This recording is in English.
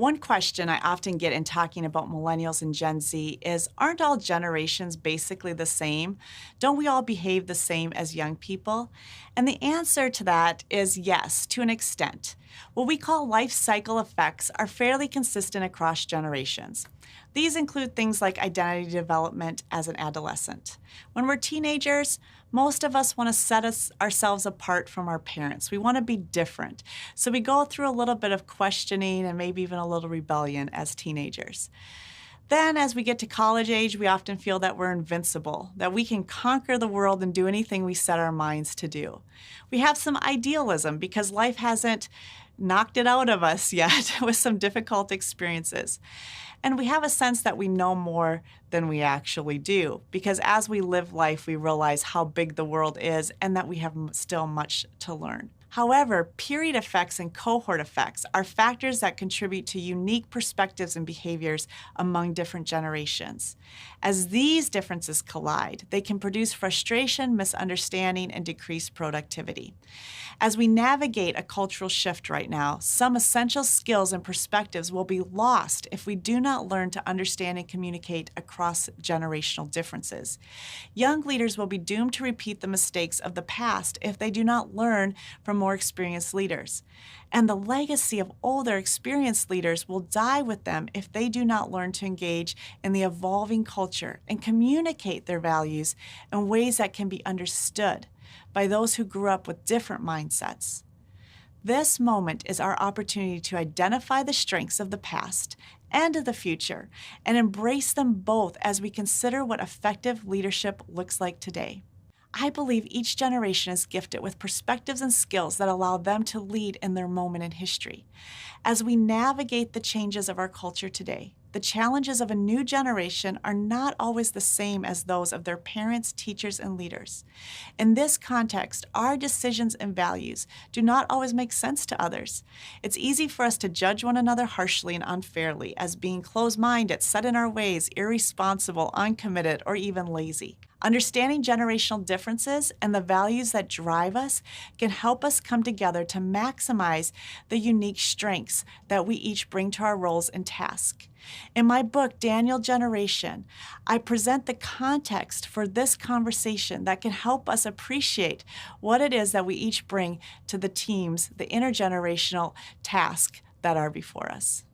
One question I often get in talking about millennials and Gen Z is, aren't all generations basically the same? Don't we all behave the same as young people? And the answer to that is yes, to an extent. What we call life cycle effects are fairly consistent across generations. These include things like identity development as an adolescent. When we're teenagers, most of us want to set ourselves apart from our parents. We want to be different. So we go through a little bit of questioning and maybe even a little rebellion as teenagers. Then, as we get to college age, we often feel that we're invincible, that we can conquer the world and do anything we set our minds to do. We have some idealism because life hasn't knocked it out of us yet with some difficult experiences. And we have a sense that we know more than we actually do, because as we live life, we realize how big the world is and that we have still much to learn. However, period effects and cohort effects are factors that contribute to unique perspectives and behaviors among different generations. As these differences collide, they can produce frustration, misunderstanding, and decreased productivity. As we navigate a cultural shift right now, some essential skills and perspectives will be lost if we do not learn to understand and communicate across generational differences. Young leaders will be doomed to repeat the mistakes of the past if they do not learn from more experienced leaders. And the legacy of older, experienced leaders will die with them if they do not learn to engage in the evolving culture and communicate their values in ways that can be understood by those who grew up with different mindsets. This moment is our opportunity to identify the strengths of the past and of the future and embrace them both as we consider what effective leadership looks like today. I believe each generation is gifted with perspectives and skills that allow them to lead in their moment in history. As we navigate the changes of our culture today, the challenges of a new generation are not always the same as those of their parents, teachers, and leaders. In this context, our decisions and values do not always make sense to others. It's easy for us to judge one another harshly and unfairly as being closed-minded, set in our ways, irresponsible, uncommitted, or even lazy. Understanding generational differences and the values that drive us can help us come together to maximize the unique strengths that we each bring to our roles and tasks. In my book, Daniel Generation, I present the context for this conversation that can help us appreciate what it is that we each bring to the teams, the intergenerational tasks that are before us.